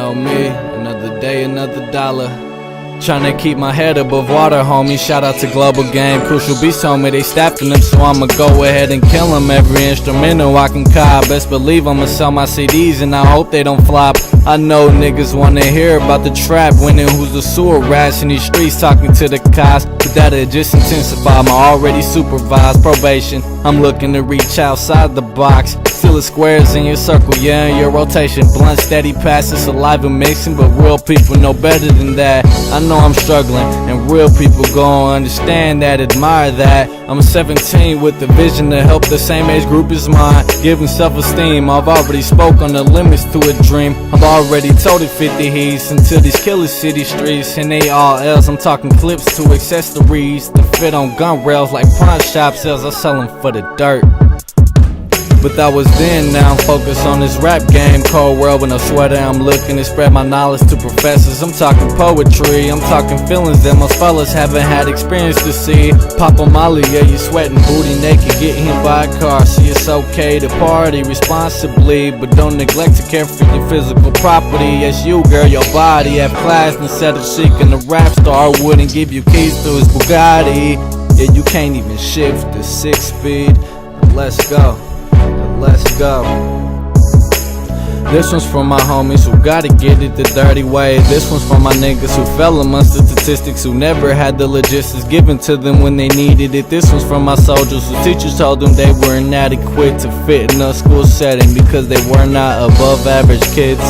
know me, another day, another dollar. Tryna keep my head above water, homie. Shout out to Global Game. Crucial Beats told me they staffing them, so I'ma go ahead and kill them. Every instrumental I can cop. Best believe I'ma sell my CDs and I hope they don't flop. I know niggas wanna hear about the trap, winning who's the sewer rats in these streets, talking to the cops. But that'll just intensify my already supervised probation. I'm looking to reach outside the box. Fill the squares in your circle, yeah, in your rotation. Blunt steady passes, saliva mixing, but real people know better than that. I know I'm struggling, and real people gon' understand that, admire that. I'm 17 with the vision to help the same age group as mine, giving self-esteem. I've already spoke on the limits to a dream. I've already told it 50 he's into these killer city streets, and they all else. I'm talking clips to accessories that fit on gun rails like pawn shop sales. I sell them for the dirt. But that was then, now I'm focused on this rap game. Cold world with no sweater, I'm looking to spread my knowledge to professors. I'm talking poetry, I'm talking feelings that most fellas haven't had experience to see. Pop on Molly, yeah, you sweating, booty naked, get hit by a car. See, it's okay to party responsibly, but don't neglect to care for your physical property. Yes, you, girl, your body have class. Instead of seeking a rap star, I wouldn't give you keys to his Bugatti. Yeah, you can't even shift the 6-speed. Let's go. Let's go. This one's from my homies who gotta get it the dirty way. This one's from my niggas who fell amongst the statistics, who never had the logistics given to them when they needed it. This one's from my soldiers whose teachers told them they were inadequate to fit in a school setting because they were not above average kids.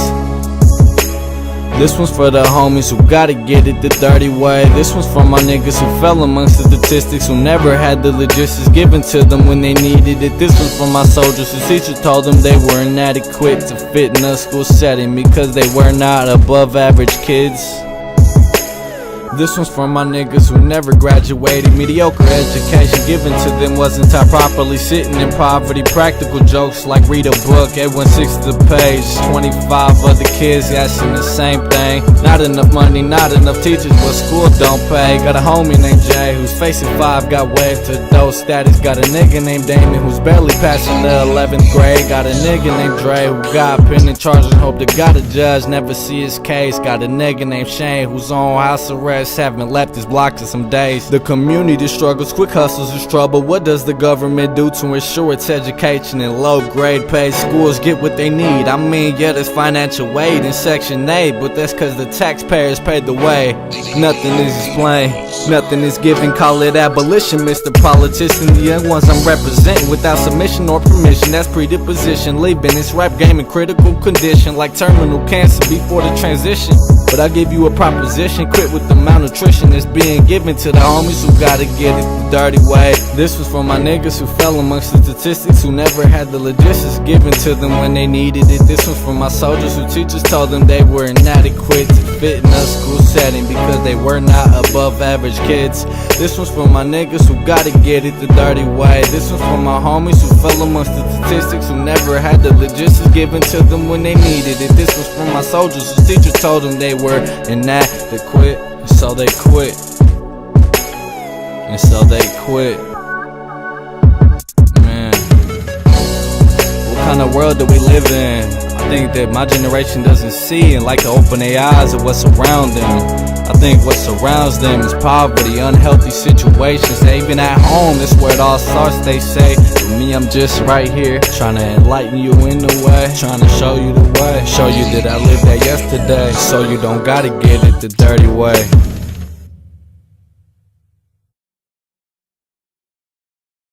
This one's for the homies who gotta get it the dirty way. This one's from my niggas who fell amongst the statistics, who never had the logistics given to them when they needed it. This one's from my soldiers whose teachers told them they were inadequate to fit in a school setting because they were not above average kids. This one's from my niggas who never graduated. Mediocre education given to them wasn't taught properly. Sitting in poverty, practical jokes like read a book, A16 the page. 25 other kids asking the same thing. Not enough money, not enough teachers, but school don't pay. Got a homie named Jay who's facing 5, got waved to those status. Got a nigga named Damon who's barely passing the 11th grade. Got a nigga named Dre who got pending charges, hope to God a judge never see his case. Got a nigga named Shane who's on house arrest, haven't left his block in some days. The community struggles, quick hustles is trouble. What does the government do to ensure its education in low grade paid schools get what they need? I mean, yeah, there's financial aid in Section 8, but that's cause the taxpayers paid the way. Nothing is explained, nothing is given, call it abolition, Mr. Politician. The young ones I'm representing without submission or permission, that's predisposition, leaving this rap game in critical condition like terminal cancer before the transition. But I give you a proposition, quit with the malnutrition that's being given to the homies who gotta get it the dirty way. This was from my niggas who fell amongst the statistics, who never had the logistics given to them when they needed it. This was from my soldiers who teachers told them they were inadequate to fit in a school setting because they were not above average kids. This was from my niggas who gotta get it the dirty way. This was from my homies who fell amongst the statistics, who never had the logistics given to them when they needed it. This was from my soldiers whose teachers told them they were inadequate, and so they quit. And so they quit. Man, what kind of world do we live in? I think that my generation doesn't see and like to open their eyes at what's around them. I think what surrounds them is poverty, unhealthy situations. Even at home, that's where it all starts, they say. For me, I'm just right here, trying to enlighten you in the way, trying to show you the way, show you that I lived there yesterday, so you don't gotta get it the dirty way.